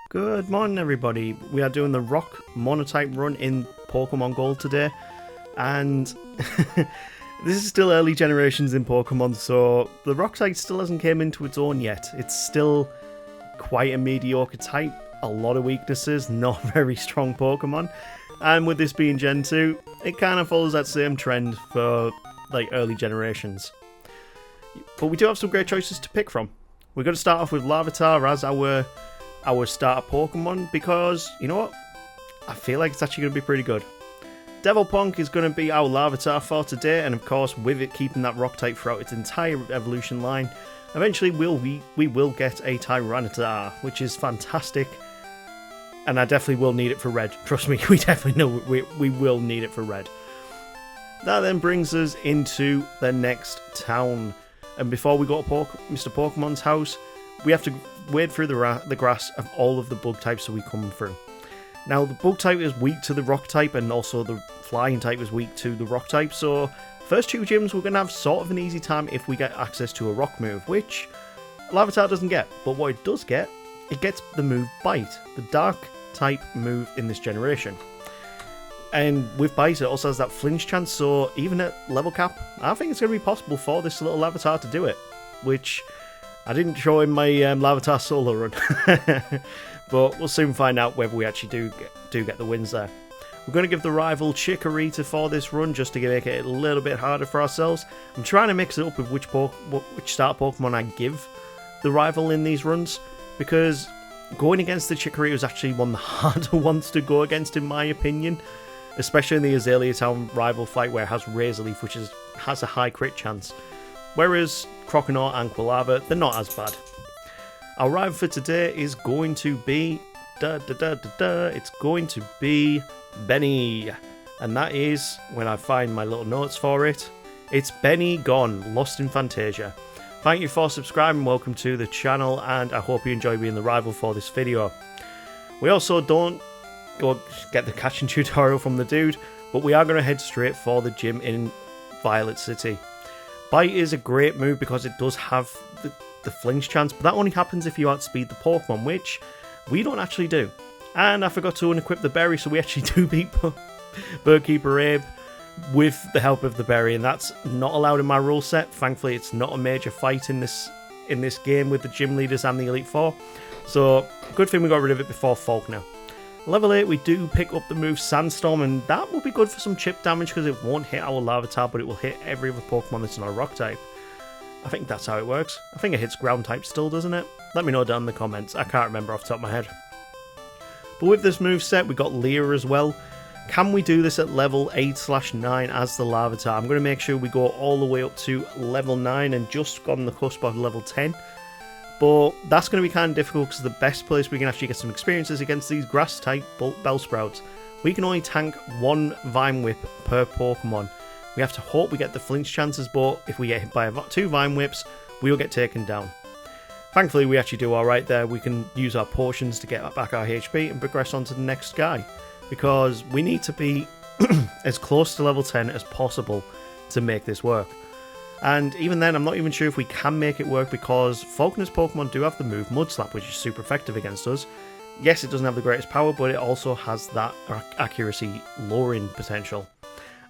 Good morning, everybody. We are doing the rock monotype run in Pokemon Gold today, and this is still early generations in Pokemon, so the rock type still hasn't came into its own yet. It's still quite a mediocre type, a lot of weaknesses, not very strong Pokemon, and with this being Gen 2, it kind of follows that same trend for like early generations. But we do have some great choices to pick from. We're going to start off with Larvitar as our starter Pokemon because, you know what, I feel like it's actually going to be pretty good. Devilpunk is going to be our Larvitar for today, and of course with it keeping that rock type throughout its entire evolution line, eventually we will get a Tyranitar, which is fantastic, and I definitely will need it for red. Trust me, we definitely know we will need it for red. That then brings us into the next town, and before we go to Mr. Pokemon's house, we have to wade through the grass of all of the bug types that we come through. Now, the bug type is weak to the rock type, and also the flying type is weak to the rock type, so first two gyms we're going to have sort of an easy time if we get access to a rock move, which Larvitar doesn't get. But what it does get, it gets the move Bite, the dark type move in this generation. And with Bite, it also has that flinch chance, so even at level cap, I think it's going to be possible for this little Larvitar to do it, which I didn't show in my Larvitar solo run, but we'll soon find out whether we actually do get the wins there. We're going to give the rival Chikorita for this run just to make it a little bit harder for ourselves. I'm trying to mix it up with which start Pokemon I give the rival in these runs, because going against the Chikorita is actually one of the harder ones to go against in my opinion, especially in the Azalea Town rival fight where it has Razor Leaf, which has a high crit chance. Whereas Croconaw and Quilava, they're not as bad. Our rival for today is going to be it's going to be Benny, and that is, when I find my little notes for it, it's Benny Gone, Lost in Fantasia. Thank you for subscribing, welcome to the channel, and I hope you enjoy being the rival for this video. We also don't go get the catching tutorial from the dude, but we are going to head straight for the gym in Violet City. Bite is a great move because it does have the flinch chance, but that only happens if you outspeed the Pokemon, which we don't actually do. And I forgot to unequip the berry, so we actually do beat Birdkeeper Abe with the help of the berry, and that's not allowed in my rule set. Thankfully, it's not a major fight in this game with the gym leaders and the Elite Four, so good thing we got rid of it before Faulkner. Level 8, we do pick up the move Sandstorm, and that will be good for some chip damage because it won't hit our Larvitar, but it will hit every other Pokemon that's not a rock type. I think that's how it works. I think it hits ground type still, doesn't it? Let me know down in the comments. I can't remember off the top of my head. But with this move set, we got Leer as well. Can we do this at level 8/9 as the Larvitar? I'm going to make sure we go all the way up to level 9 and just on the cusp of level 10. But that's going to be kind of difficult because the best place we can actually get some experiences against these grass type Bellsprouts. We can only tank one Vine Whip per Pokemon. We have to hope we get the flinch chances, but if we get hit by 2 Vine Whips, we will get taken down. Thankfully, we actually do alright there. We can use our potions to get back our HP and progress on to the next guy, because we need to be as close to level 10 as possible to make this work. And even then, I'm not even sure if we can make it work, because Faulkner's Pokemon do have the move Mud Slap, which is super effective against us. Yes, it doesn't have the greatest power, but it also has that accuracy lowering potential.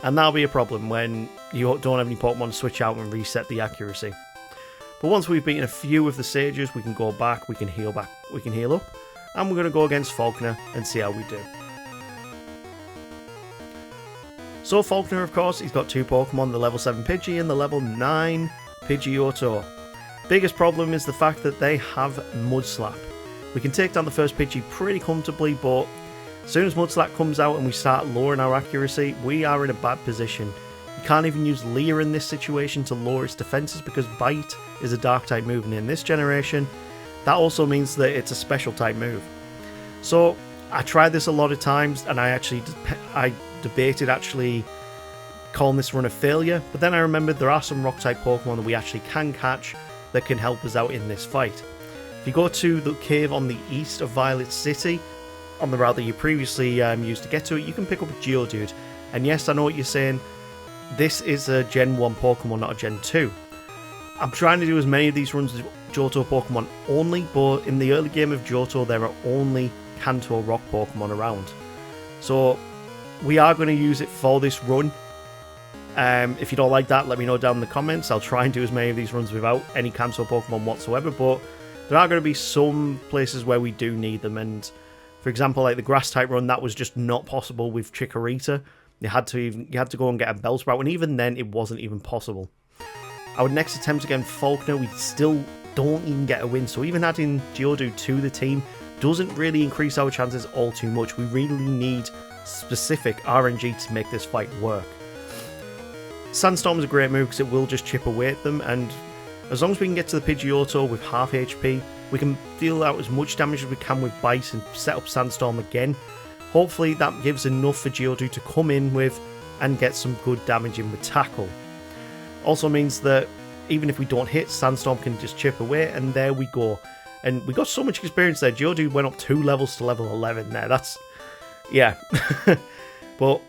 And that'll be a problem when you don't have any Pokemon to switch out and reset the accuracy. But once we've beaten a few of the sages, we can go back, we can heal up, and we're going to go against Faulkner and see how we do. So Faulkner, of course, he's got 2 Pokemon, the level 7 Pidgey and the level 9 Pidgeotto. Biggest problem is the fact that they have Mud Slap. We can take down the first Pidgey pretty comfortably, but as soon as Mud Slap comes out and we start lowering our accuracy, we are in a bad position. You can't even use Leer in this situation to lower its defenses because Bite is a dark type move, and in this generation, that also means that it's a special type move. So I tried this a lot of times, and I debated actually calling this run a failure, but then I remembered there are some rock type Pokemon that we actually can catch that can help us out in this fight. If you go to the cave on the east of Violet City, on the route that you previously used to get to it, you can pick up a Geodude. And yes, I know what you're saying, this is a Gen 1 Pokemon, not a Gen 2. I'm trying to do as many of these runs Johto Pokemon only, but in the early game of Johto, there are only Kanto Rock Pokemon around. So we are going to use it for this run. If you don't like that, let me know down in the comments. I'll try and do as many of these runs without any Kanto Pokemon whatsoever, but there are going to be some places where we do need them, and for example, like the grass type run, that was just not possible with Chikorita. You had to go and get a Bellsprout, and even then it wasn't even possible. Our next attempt against Faulkner, we still don't even get a win, so even adding Geodude to the team doesn't really increase our chances all too much. We really need specific RNG to make this fight work. Sandstorm is a great move because it will just chip away at them, and as long as we can get to the Pidgeotto with half HP, we can deal out as much damage as we can with Bite and set up Sandstorm again. Hopefully that gives enough for Geodude to come in with and get some good damage in with Tackle. Also means that even if we don't hit, Sandstorm can just chip away, and there we go. And we got so much experience there. Geodude went up 2 levels to level 11 there. That's... yeah. But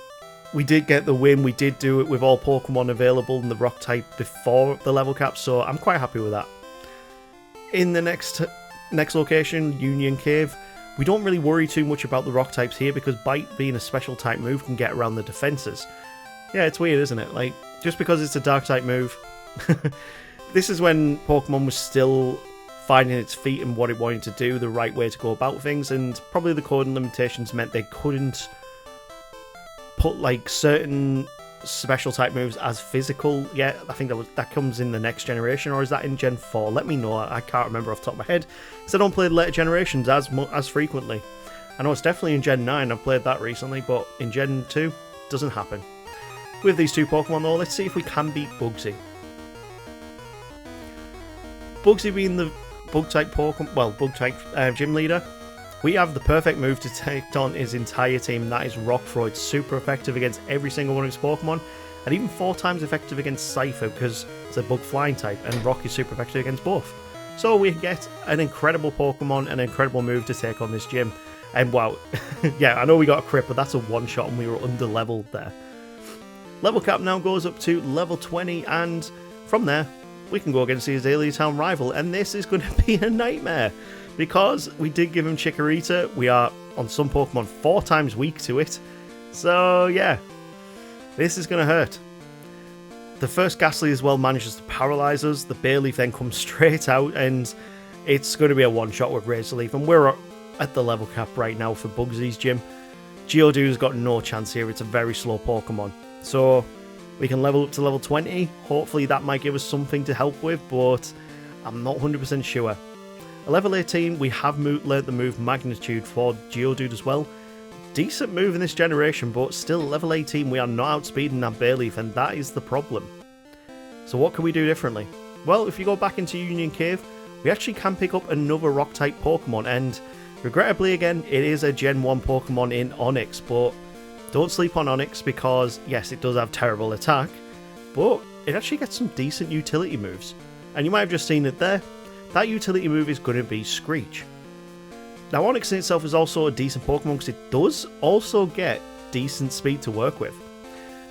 we did get the win. We did do it with all Pokemon available in the Rock type before the level cap, so I'm quite happy with that. In the next location, Union Cave, we don't really worry too much about the Rock types here because Bite being a special type move can get around the defenses. Yeah, it's weird, isn't it? Like, just because it's a dark type move. This is when Pokemon was still finding its feet and what it wanted to do, the right way to go about things, and probably the coding limitations meant they couldn't put like certain special type moves as physical yet. I think that comes in the next generation, or is that in Gen 4? Let me know. I can't remember off the top of my head because I don't play the later generations as frequently. I know it's definitely in Gen 9. I've played that recently, but in Gen 2 doesn't happen. With these two Pokemon though, let's see if we can beat Bugsy. Bugsy being the bug type Pokemon, well, bug type gym leader, we have the perfect move to take on his entire team, and that is Rock Throw. It's super effective against every single one of his Pokemon, and even 4 times effective against Cypher because it's a bug flying type, and Rock is super effective against both. So we get an incredible Pokemon, an incredible move to take on this gym. And wow, yeah, I know we got a crit, but that's a one-shot and we were under-leveled there. Level cap now goes up to level 20, and from there, we can go against his Alien Town rival, and this is going to be a nightmare. Because we did give him Chikorita, we are, on some Pokemon, 4 times weak to it. So, yeah, this is going to hurt. The first Ghastly as well manages to paralyze us. The Bayleaf then comes straight out, and it's going to be a one-shot with Razor Leaf. And we're at the level cap right now for Bugsy's gym. Geodude's got no chance here. It's a very slow Pokemon. So, we can level up to level 20. Hopefully that might give us something to help with, but I'm not 100% sure. At level 18, we have learnt the move Magnitude for Geodude as well. Decent move in this generation, but still at level 18 we are not outspeeding that Bayleaf, and that is the problem. So what can we do differently? Well, if you go back into Union Cave, we actually can pick up another Rock-type Pokemon, and regrettably again, it is a Gen 1 Pokemon in Onix, but don't sleep on Onix because, yes, it does have terrible attack, but it actually gets some decent utility moves. And you might have just seen it there. That utility move is going to be Screech. Now Onix in itself is also a decent Pokemon because it does also get decent speed to work with.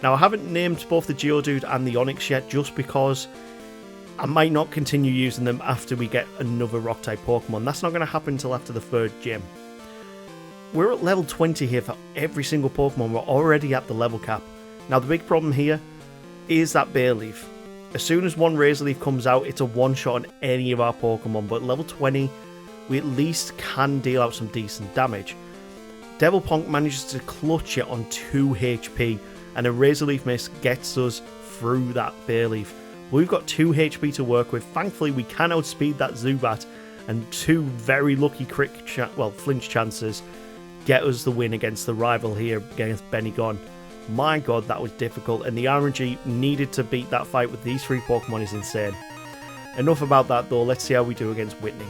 Now I haven't named both the Geodude and the Onix yet just because I might not continue using them after we get another Rock-type Pokemon. That's not going to happen until after the 3rd gym. We're at level 20 here for every single Pokemon. We're already at the level cap. Now the big problem here is that Bayleaf. As soon as one Razor Leaf comes out, it's a one-shot on any of our Pokemon, but at level 20, we at least can deal out some decent damage. Devil Ponk manages to clutch it on 2 HP, and a Razor Leaf Miss gets us through that Bayleaf. We've got 2 HP to work with. Thankfully, we can outspeed that Zubat, and 2 very lucky flinch chances get us the win against the rival here, against Benny-Gon. My god, that was difficult, and the RNG needed to beat that fight with these 3 Pokemon is insane. Enough about that though, let's see how we do against Whitney.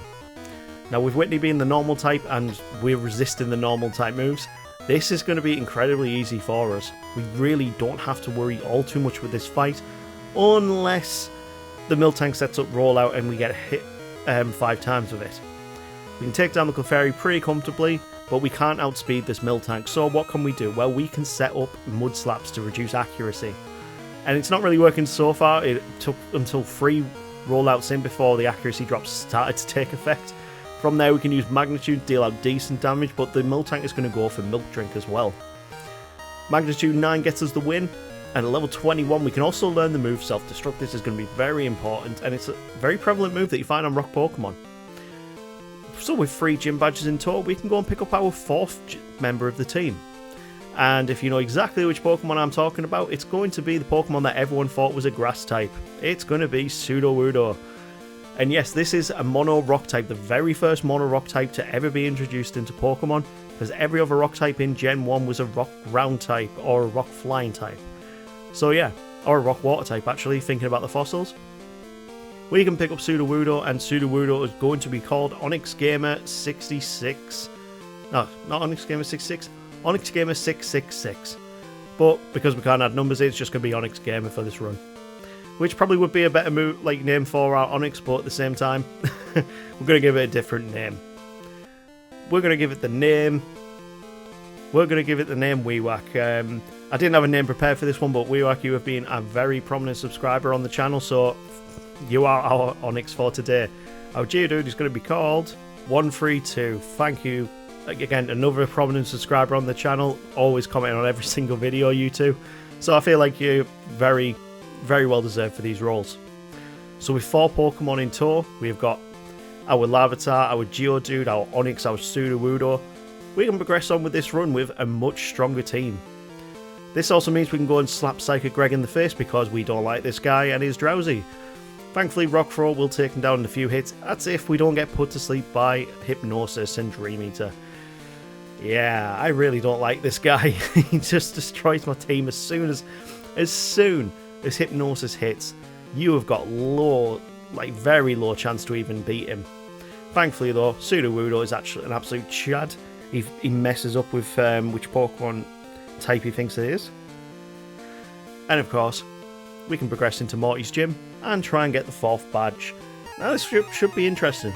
Now with Whitney being the normal type and we're resisting the normal type moves, this is going to be incredibly easy for us. We really don't have to worry all too much with this fight, unless the Miltank sets up Rollout and we get hit 5 times with it. We can take down the Clefairy pretty comfortably, but we can't outspeed this Miltank, so what can we do? Well, we can set up Mud Slaps to reduce accuracy. And it's not really working so far. It took until 3 rollouts in before the accuracy drops started to take effect. From there we can use Magnitude, deal out decent damage, but the Miltank is going to go for Milk Drink as well. Magnitude 9 gets us the win, and at level 21 we can also learn the move Self-Destruct. This is going to be very important, and it's a very prevalent move that you find on rock Pokemon. So with 3 gym badges in total, we can go and pick up our 4th member of the team. And if you know exactly which Pokemon I'm talking about, it's going to be the Pokemon that everyone thought was a grass type. It's going to be Sudowoodo. And yes, this is a mono rock type, the very first mono rock type to ever be introduced into Pokemon, because every other rock type in Gen 1 was a rock ground type or a rock flying type. So yeah, or a rock water type actually, thinking about the fossils. We can pick up Sudowoodo, and Sudowoodo is going to be called Onyx Gamer 66. No, not Onyx Gamer 66. Onyx Gamer 666, but because we can't add numbers, it's just going to be Onyx Gamer for this run, which probably would be a better name for our Onyx, but at the same time, we're going to give it a different name. We're going to give it the name Weewak. I didn't have a name prepared for this one, but Weewak, you have been a very prominent subscriber on the channel, so you are our Onyx for today. Our Geodude is going to be called 132. Thank you. Again, another prominent subscriber on the channel, always commenting on every single video, you two. So I feel like you're very, very well deserved for these roles. So with 4 Pokemon in tow, we've got our Larvitar, our Geodude, our Onyx, our Sudowoodo. We can progress on with this run with a much stronger team. This also means we can go and slap Psychic Greg in the face because we don't like this guy and he's drowsy. Thankfully, Rockthrow will take him down in a few hits. That's if we don't get put to sleep by Hypnosis and Dream Eater. Yeah, I really don't like this guy. He just destroys my team as soon as Hypnosis hits. You have got very low chance to even beat him. Thankfully though, Sudowoodo is actually an absolute chad. He messes up with which Pokemon type he thinks it is. And of course, we can progress into Morty's gym and try and get the 4th badge. Now this should be interesting.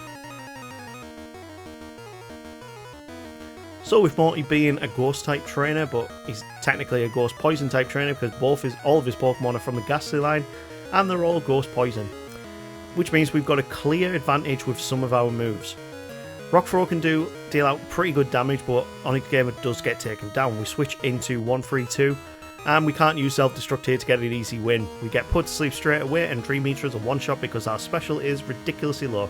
So with Morty being a Ghost type trainer, but he's technically a Ghost Poison type trainer because all of his Pokemon are from the Ghastly line, and they're all Ghost Poison. Which means we've got a clear advantage with some of our moves. Rockthrow can deal out pretty good damage, but Onyx Gamer does get taken down. We switch into 132, and we can't use Self-Destruct here to get an easy win. We get put to sleep straight away, and Dream Eater is a one-shot because our special is ridiculously low.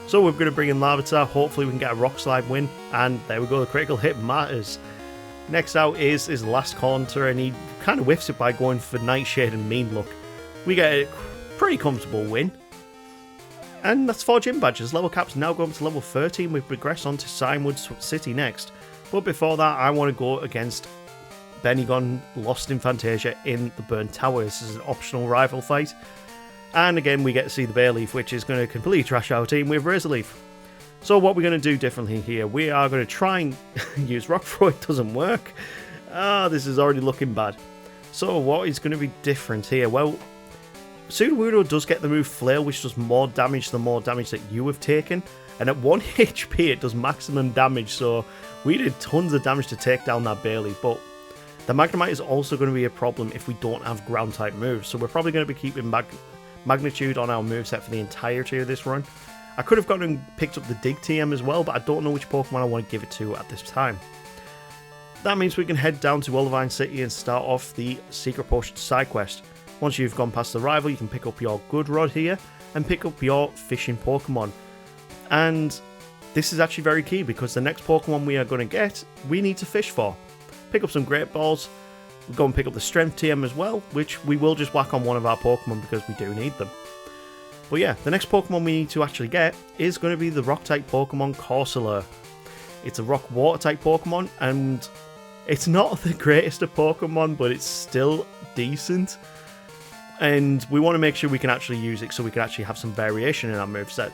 So we're going to bring in Larvitar, hopefully we can get a Rock Slide win, and there we go, the critical hit matters. Next out is his last counter, and he kind of whiffs it by going for Nightshade and Mean Look. We get a pretty comfortable win. And that's 4 gym badges. Level cap's now going to level 13. We progress on to Signwood City next. But before that, I want to go against Benigon Lost in Fantasia in the Burnt Tower. This is an optional rival fight. And again, we get to see the Bayleaf, which is going to completely trash our team with Razor Leaf. So what we're going to do differently here, we are going to try and use Rockthrow. It doesn't work. This is already looking bad. So what is going to be different here? Well, Sudowoodo does get the move Flail, which does more damage than that you have taken. And at 1 HP, it does maximum damage. So we did tons of damage to take down that Bayleaf. But the Magnemite is also going to be a problem if we don't have ground-type moves. So we're probably going to be keeping Magnitude on our moveset for the entirety of this run. I could have gone and picked up the Dig TM as well, but I don't know which Pokemon I want to give it to at this time. That means we can head down to Olivine City and start off the Secret Potion side quest. Once you've gone past the rival, you can pick up your Good Rod here and pick up your fishing Pokemon. And this is actually very key because the next Pokemon we are going to get, we need to fish for. Pick up some Great Balls. We'll go and pick up the Strength TM as well, which we will just whack on one of our Pokemon because we do need them. But yeah, the next Pokemon we need to actually get is going to be the Rock-type Pokemon Corsola. It's a Rock-Water type Pokemon, and it's not the greatest of Pokemon, but it's still decent. And we want to make sure we can actually use it so we can actually have some variation in our moveset.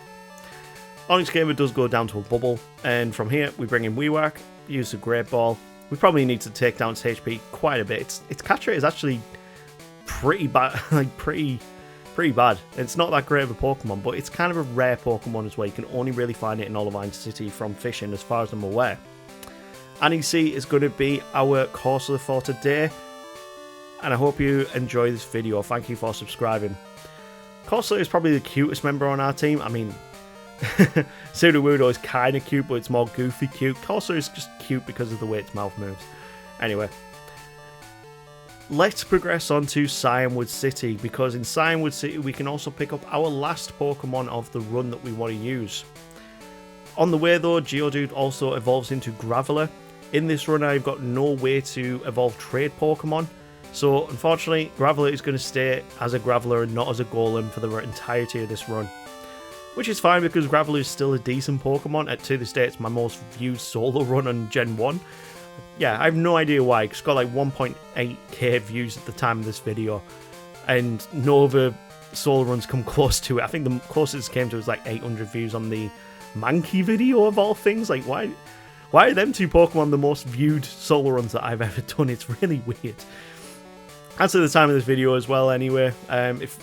Onyx Gamer does go down to a bubble, and from here we bring in Weewak, use the Great Ball. We probably need to take down its HP quite a bit. Its catch rate is actually pretty bad, pretty bad. It's not that great of a Pokemon, but it's kind of a rare Pokemon as well. You can only really find it in Olivine City from fishing, as far as I'm aware. NEC is going to be our Corsola for today, and I hope you enjoy this video. Thank you for subscribing. Corsair is probably the cutest member on our team. I mean, Sudowoodo is kind of cute, but it's more goofy cute. Corsair is just cute because of the way its mouth moves. Anyway, let's progress on to Cyanwood City, because in Cyanwood City we can also pick up our last Pokemon of the run that we want to use. On the way though, Geodude also evolves into Graveler. In this run I've got no way to evolve trade Pokemon, so unfortunately Graveler is going to stay as a Graveler and not as a Golem for the entirety of this run. Which is fine, because Graveler is still a decent Pokemon. To this day it's my most viewed solo run on Gen 1. Yeah, I have no idea why. It's got like 1.8k views at the time of this video, and no other solo runs come close to it. I think the closest it came to was like 800 views on the Mankey video of all things. Like, why are them two Pokemon the most viewed solo runs that I've ever done? It's really weird. That's at the time of this video as well anyway. If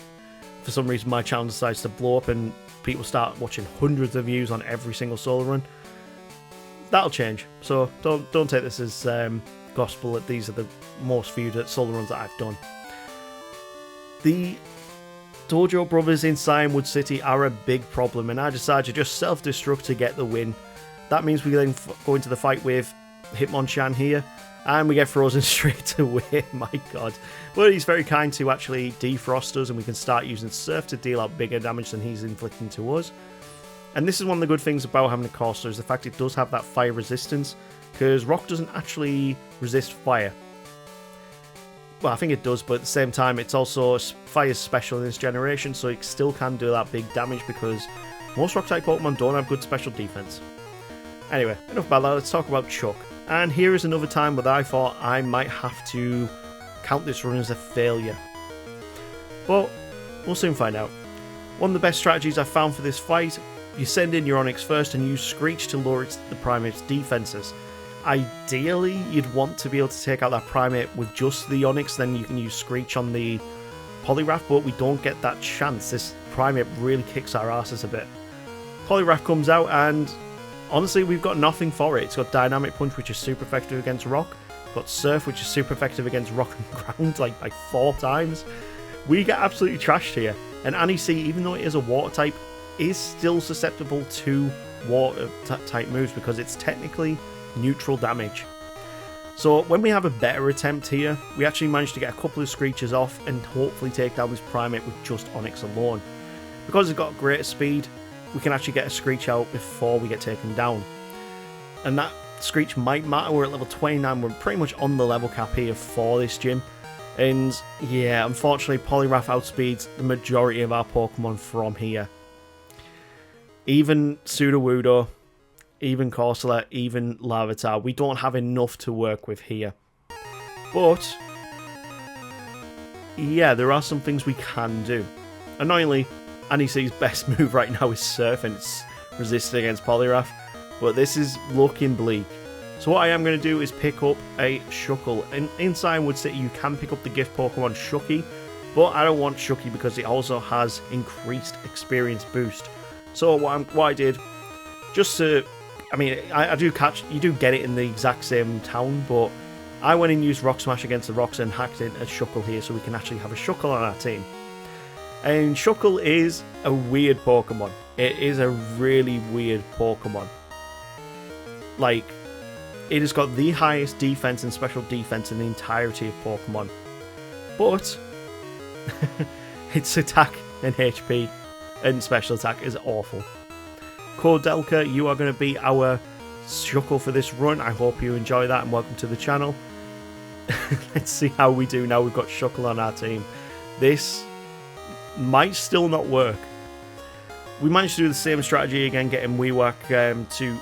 for some reason my channel decides to blow up and people start watching hundreds of views on every single solo run, that'll change. So don't take this as gospel that these are the most viewed solo runs that I've done. The Dojo brothers in Cyanwood City are a big problem, and I decide to just self-destruct to get the win. That means we then go into the fight with Hitmonchan here, and we get frozen straight away. My god. But he's very kind to actually defrost us, and we can start using Surf to deal out bigger damage than he's inflicting to us. And this is one of the good things about having a Corsair, is the fact it does have that fire resistance, because Rock doesn't actually resist fire. Well, I think it does, but at the same time it's also Fire's special in this generation, so it still can do that big damage, because most Rock-type Pokemon don't have good special defense. Anyway, enough about that, let's talk about Chuck. And here is another time where I thought I might have to count this run as a failure. But we'll soon find out. One of the best strategies I found for this fight: you send in your Onix first and use Screech to lower the Primate's defenses. Ideally, you'd want to be able to take out that Primate with just the Onix, then you can use Screech on the Poliwrath, but we don't get that chance. This Primate really kicks our asses a bit. Poliwrath comes out, and honestly, we've got nothing for it. It's got Dynamic Punch, which is super effective against Rock. It's got Surf, which is super effective against Rock and Ground, like by 4 times. We get absolutely trashed here. And Annie C, even though it is a Water type, is still susceptible to Water type moves, because it's technically neutral damage. So when we have a better attempt here, we actually manage to get a couple of Screeches off and hopefully take down this Primate with just Onix alone. Because it's got greater speed, we can actually get a Screech out before we get taken down. And that Screech might matter. We're at level 29, we're pretty much on the level cap here for this gym. And yeah, unfortunately Poliwrath outspeeds the majority of our Pokemon from here. Even Sudowoodo, even Corsola, even Larvitar, we don't have enough to work with here. But yeah, there are some things we can do. Annoyingly, Annie C's best move right now is Surf, and it's resisted against Poliwrath, but this is looking bleak. So what I am going to do is pick up a Shuckle. And in Cyanwood City you can pick up the gift Pokemon Shucky, but I don't want Shucky because it also has increased experience boost. So what I did, just to, I mean, you do get it in the exact same town, but I went and used Rock Smash against the Rocks and hacked in a Shuckle here, so we can actually have a Shuckle on our team. And Shuckle is a weird Pokemon. It is a really weird Pokemon. Like, it has got the highest defense and special defense in the entirety of Pokemon. But its attack and HP and special attack is awful. Cordelka, you are going to be our Shuckle for this run. I hope you enjoy that, and welcome to the channel. Let's see how we do now we've got Shuckle on our team. This might still not work. We managed to do the same strategy again, getting Weewack to...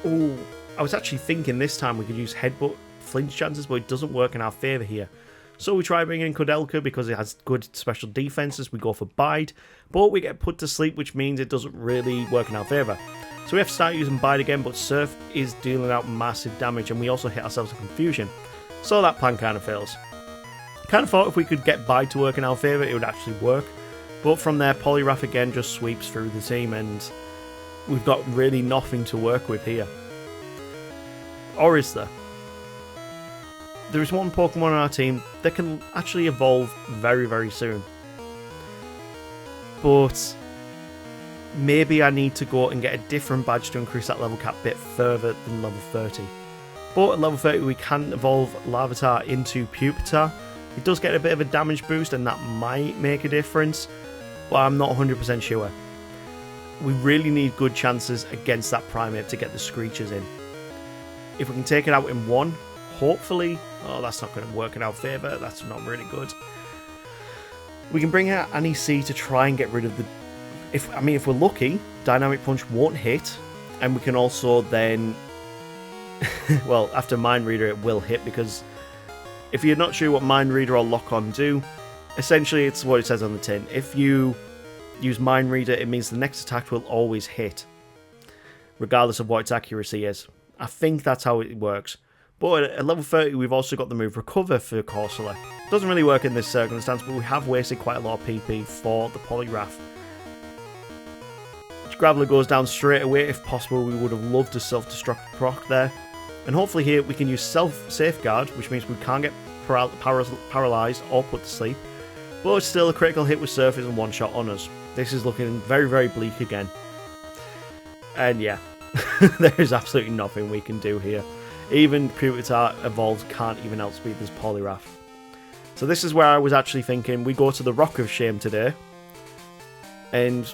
Oh, I was actually thinking this time we could use Headbutt flinch chances, but it doesn't work in our favour here. So we try bringing in Cordelka because it has good special defences. We go for Bide, but we get put to sleep, which means it doesn't really work in our favour. So we have to start using Bide again, but Surf is dealing out massive damage, and we also hit ourselves in Confusion. So that plan kind of fails. Kind of thought if we could get Bide to work in our favour, it would actually work. But from there, Poliwrath again just sweeps through the team, and we've got really nothing to work with here. Or is there? There is one Pokemon on our team that can actually evolve very, very soon. but maybe I need to go and get a different badge to increase that level cap a bit further than level 30. But at level 30 we can evolve Larvitar into Pupitar. It does get a bit of a damage boost and that might make a difference, but I'm not 100% sure. We really need good chances against that Primeape to get the Screeches in. If we can take it out in one, hopefully... Oh, that's not going to work in our favour. That's not really good. We can bring out Annie C to try and get rid of the... If we're lucky, Dynamic Punch won't hit. And we can also then... well, after Mind Reader, it will hit, because if you're not sure what Mind Reader or Lock On do, essentially it's what it says on the tin. If you use Mind Reader, it means the next attack will always hit, regardless of what its accuracy is. I think that's how it works. But at level 30, we've also got the move Recover for Corsola. Doesn't really work in this circumstance, but we have wasted quite a lot of PP for the Poliwrath. Graveler goes down straight away. If possible, we would have loved a self-destruct proc there. And hopefully here we can use Safeguard, which means we can't get paralysed or put to sleep. But still, a critical hit with Surf is a one-shot on us. This is looking very, very bleak again. And yeah, there is absolutely nothing we can do here. Even Pupitar evolved can't even outspeed this Poliwrath. So this is where I was actually thinking we go to the Rock of Shame today. And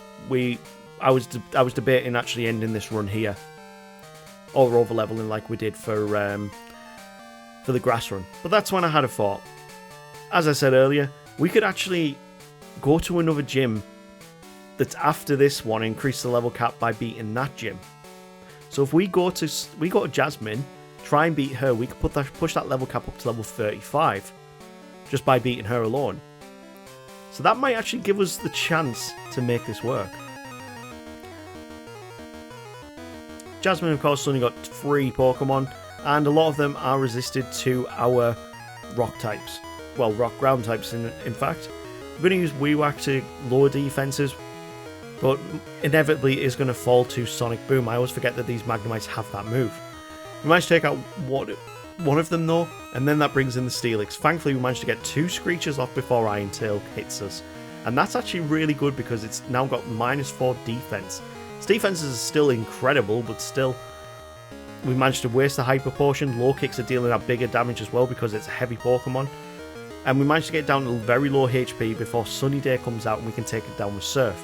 I was debating actually ending this run here. Or over-leveling like we did for the grass run. But that's when I had a thought. As I said earlier, we could actually go to another gym that's after this one, increase the level cap by beating that gym. So if we go to Jasmine, try and beat her, we could push that level cap up to level 35 just by beating her alone. So that might actually give us the chance to make this work. Jasmine, of course, only got 3 Pokemon, and a lot of them are resisted to our rock types. Well, rock ground types, in fact. We're going to use Weewak to lower defenses, but inevitably it is going to fall to Sonic Boom. I always forget that these Magnemites have that move. We managed to take out one of them, though, and then that brings in the Steelix. Thankfully, we managed to get 2 Screeches off before Iron Tail hits us. And that's actually really good because it's now got -4 defense. Its defense is still incredible, but still, we managed to waste the Hyper Potion. Low Kicks are dealing out bigger damage as well because it's a heavy Pokemon. And we managed to get down to very low HP before Sunny Day comes out and we can take it down with Surf.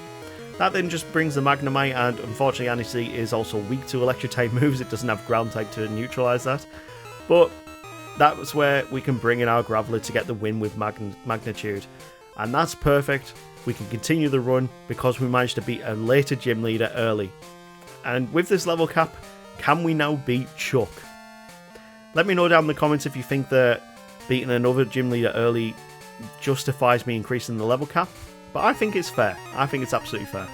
That then just brings the Magnemite, and unfortunately Annie C is also weak to Electric type moves. It doesn't have Ground type to neutralise that. But that's where we can bring in our Graveler to get the win with Magnitude. And that's perfect. We can continue the run because we managed to beat a later gym leader early. And with this level cap, can we now beat Chuck? Let me know down in the comments if you think that beating another gym leader early justifies me increasing the level cap. But I think it's fair. I think it's absolutely fair.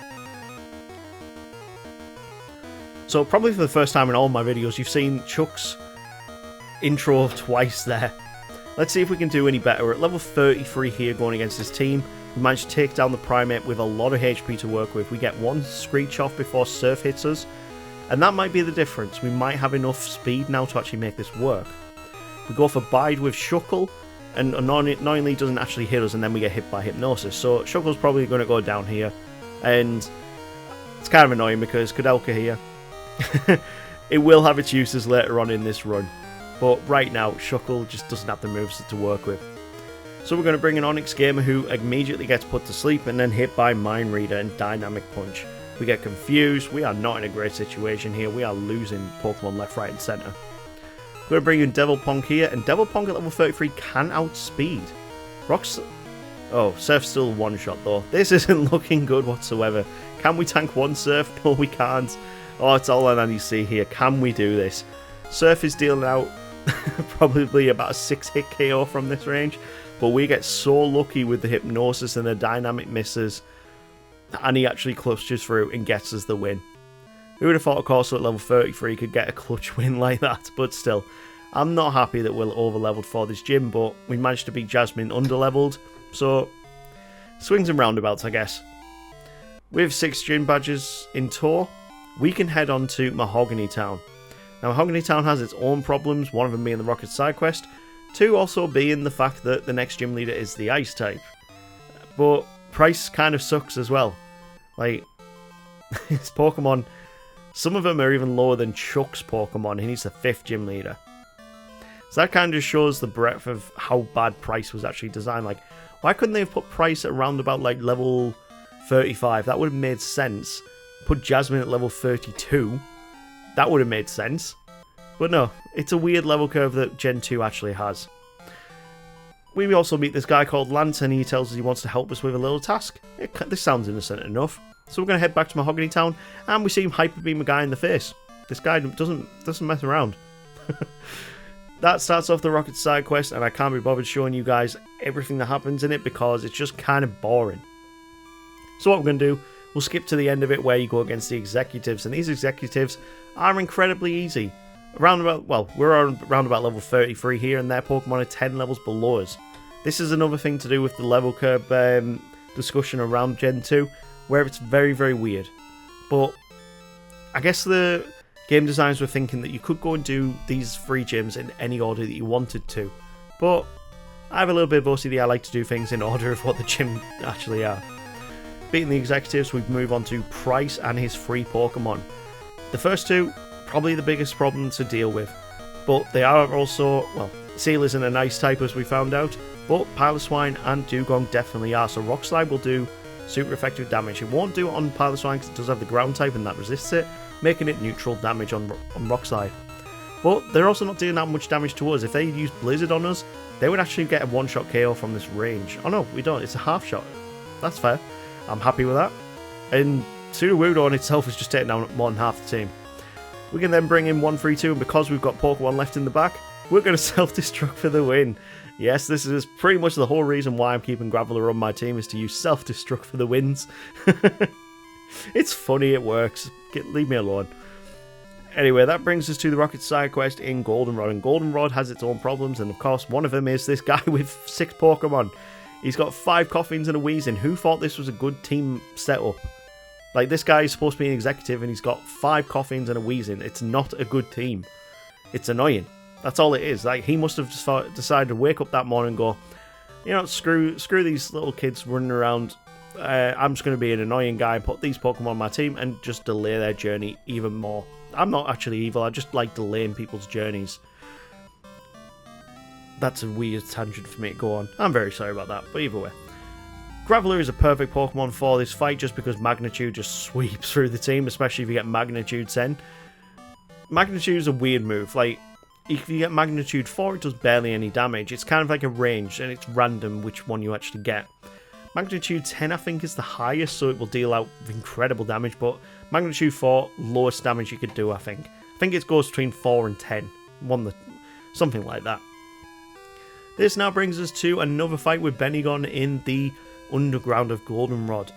So probably for the first time in all my videos, you've seen Chuck's intro twice there. Let's see if we can do any better. We're at level 33 here going against this team. We managed to take down the Primeape with a lot of HP to work with. We get 1 Screech off before Surf hits us. And that might be the difference. We might have enough speed now to actually make this work. We go for Bide with Shuckle, and annoyingly doesn't actually hit us, and then we get hit by Hypnosis. So Shuckle's probably going to go down here. And it's kind of annoying because Kudelka here, it will have its uses later on in this run. But right now, Shuckle just doesn't have the moves to work with. So we're going to bring an Onyx Gamer who immediately gets put to sleep and then hit by Mind Reader and Dynamic Punch. We get confused. We are not in a great situation here. We are losing Pokemon left, right and centre. We're going to bring in Devil Ponk here, and Devil Ponk at level 33 can outspeed. Surf's still one shot though. This isn't looking good whatsoever. Can we tank 1 Surf? No, we can't. Oh, it's all on Annie C here. Can we do this? Surf is dealing out probably about a 6-hit KO from this range, but we get so lucky with the Hypnosis and the Dynamic misses, and he actually clutches through and gets us the win. Who would have thought a Corso at level 33 could get a clutch win like that, but still, I'm not happy that we're over-leveled for this gym, but we managed to beat Jasmine under-leveled, so swings and roundabouts, I guess. With 6 gym badges in tow, we can head on to Mahogany Town. Now, Mahogany Town has its own problems, one of them being the Rocket side quest, 2 also being the fact that the next gym leader is the Ice type. But Price kind of sucks as well. Like, his Pokemon, some of them are even lower than Chuck's Pokemon, and he's the 5th gym leader. So that kind of shows the breadth of how bad Price was actually designed. Like, why couldn't they have put Price at around about like level 35? That would have made sense. Put Jasmine at level 32. That would have made sense. But no, it's a weird level curve that Gen 2 actually has. We also meet this guy called Lance, and he tells us he wants to help us with a little task. This sounds innocent enough. So we're going to head back to Mahogany Town, and we see him hyper beam a guy in the face. This guy doesn't mess around. That starts off the Rocket side quest, and I can't be bothered showing you guys everything that happens in it because it's just kind of boring. So what we're going to do, we'll skip to the end of it where you go against the executives, and these executives are incredibly easy. We're around about level 33 here, and their Pokemon are 10 levels below us. This is another thing to do with the level curve discussion around Gen 2, where it's very, very weird. But I guess the game designers were thinking that you could go and do these 3 gyms in any order that you wanted to. But I have a little bit of OCD, I like to do things in order of what the gym actually are. Beating the executives, we move on to Price and his 3 Pokemon. The first 2, probably the biggest problem to deal with. But they are also, well, Seal isn't a nice type as we found out, but Piloswine and Dugong definitely are. So Rock Slide will do super effective damage. It won't do it on Piloswine because it does have the ground type and that resists it, making it neutral damage on Rock Slide. But they're also not doing that much damage to us. If they use Blizzard on us, they would actually get a one-shot KO from this range. Oh no, we don't. It's a half shot. That's fair. I'm happy with that. And Sudowoodo on itself is just taking down more than half the team. We can then bring in 1-3-2, and because we've got Pokemon left in the back, we're going to self-destruct for the win. Yes, this is pretty much the whole reason why I'm keeping Graveler on my team, is to use self-destruct for the wins. It's funny, it works. Leave me alone. Anyway, that brings us to the Rocket side quest in Goldenrod, and Goldenrod has its own problems, and of course one of them is this guy with 6 Pokemon. He's got 5 Coughings and a Weezing. Who thought this was a good team setup? Like, this guy is supposed to be an executive and he's got 5 Coughings and a Weezing. It's not a good team. It's annoying. That's all it is. Like, he must have just decided to wake up that morning and go, you know, screw these little kids running around. I'm just going to be an annoying guy, put these Pokemon on my team and just delay their journey even more. I'm not actually evil. I just like delaying people's journeys. That's a weird tangent for me to go on. I'm very sorry about that, but either way. Graveler is a perfect Pokemon for this fight just because Magnitude just sweeps through the team, especially if you get Magnitude 10. Magnitude is a weird move. Like, if you get Magnitude 4, it does barely any damage. It's kind of like a range, and it's random which one you actually get. Magnitude 10, I think, is the highest, so it will deal out incredible damage, but Magnitude 4, lowest damage you could do, I think. I think it goes between 4 and 10. Something like that. This now brings us to another fight with Benigon in the underground of Goldenrod.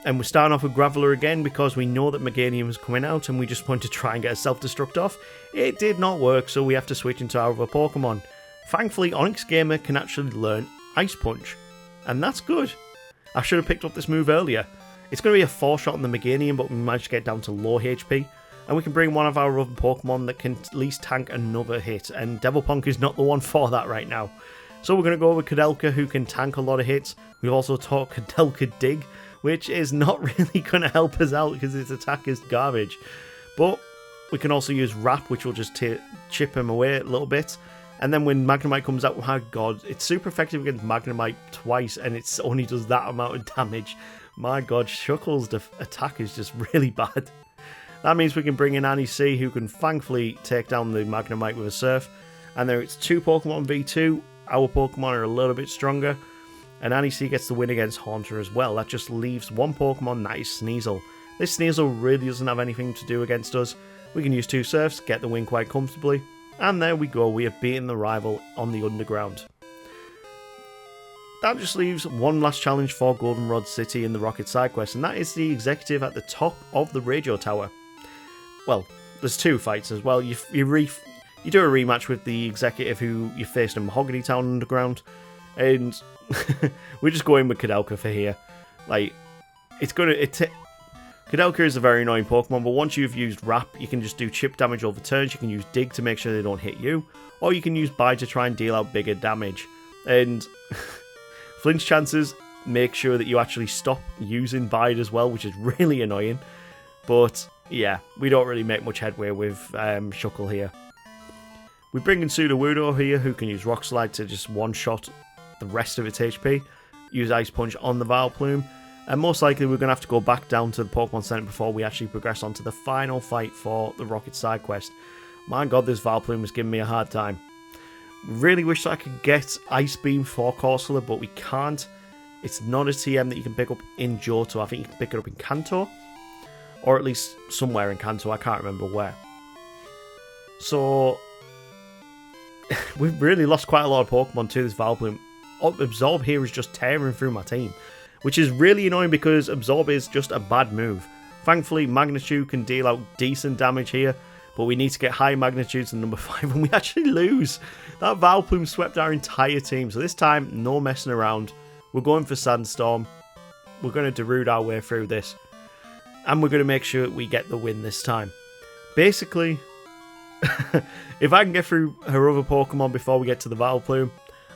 And we're starting off with Graveler again because we know that Meganium is coming out and we just want to try and get a self-destruct off. It did not work, so we have to switch into our other Pokemon. Thankfully, Onyx Gamer can actually learn Ice Punch, and that's good. I should have picked up this move earlier. It's going to be a 4-shot on the Meganium, but we managed to get down to low HP, and we can bring one of our other Pokemon that can at least tank another hit, and Devil Punk is not the one for that right now. So we're going to go with Kudelka, who can tank a lot of hits. We've also taught Kudelka Dig, which is not really going to help us out because its attack is garbage. But we can also use Wrap, which will just chip him away a little bit. And then when Magnemite comes out, oh my god, it's super effective against Magnemite twice, and it only does that amount of damage. My god, Shuckle's attack is just really bad. That means we can bring in Annie C, who can thankfully take down the Magnemite with a Surf. And there it's 2 Pokemon v2. Our Pokemon are a little bit stronger. And Annie C gets the win against Haunter as well. That just leaves one Pokemon, that is Sneasel. This Sneasel really doesn't have anything to do against us. We can use 2 Surfs, get the win quite comfortably. And there we go, we have beaten the rival on the underground. That just leaves one last challenge for Goldenrod City in the Rocket side quest, and that is the executive at the top of the radio tower. Well, there's 2 fights as well. You do a rematch with the executive who you faced in Mahogany Town Underground, and we're just going with Kudelka for here. Like, Kudelka is a very annoying Pokemon, but once you've used Wrap, you can just do chip damage over turns. You can use Dig to make sure they don't hit you, or you can use Bite to try and deal out bigger damage. And flinch chances, make sure that you actually stop using bide as well, which is really annoying. But yeah, we don't really make much headway with Shuckle here. We bring in Sudowoodo here, who can use Rock Slide to just one-shot the rest of its HP, use Ice Punch on the Vileplume, and most likely we're going to have to go back down to the Pokemon Center before we actually progress on to the final fight for the Rocket side quest. My god, this Vileplume was giving me a hard time. Really wish I could get Ice Beam for Corsola, but we can't. It's not a TM that you can pick up in Johto. I think you can pick it up in Kanto, or at least somewhere in Kanto. I can't remember where. So we've really lost quite a lot of Pokemon to this Vileplume. Absorb here is just tearing through my team, which is really annoying because Absorb is just a bad move. Thankfully, Magnitude can deal out decent damage here, but we need to get high magnitudes than number 5, and we actually lose. That Vileplume swept our entire team, so this time, no messing around. We're going for Sandstorm. We're going to Darude our way through this, and we're going to make sure we get the win this time. Basically, if I can get through her other Pokemon before we get to the Vileplume,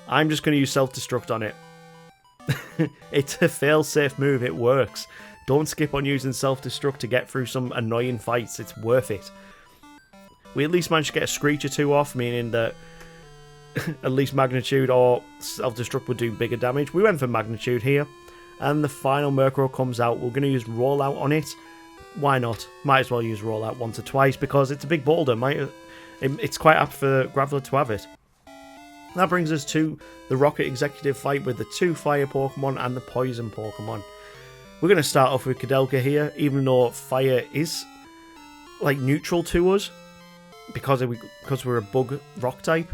I'm just going to use Self-Destruct on it. It's a fail-safe move, it works. Don't skip on using Self-Destruct to get through some annoying fights, it's worth it. We at least managed to get a Screech or two off, meaning that at least Magnitude or Self-Destruct would do bigger damage. We went for Magnitude here, and the final Murkrow comes out. We're going to use Rollout on it. Why not? Might as well use Rollout once or twice because it's a big boulder. It's quite apt for Graveler to have it. That brings us to the Rocket Executive fight with the 2 Fire Pokemon and the Poison Pokemon. We're going to start off with Kudelka here, even though Fire is like neutral to us because we're a Bug Rock type.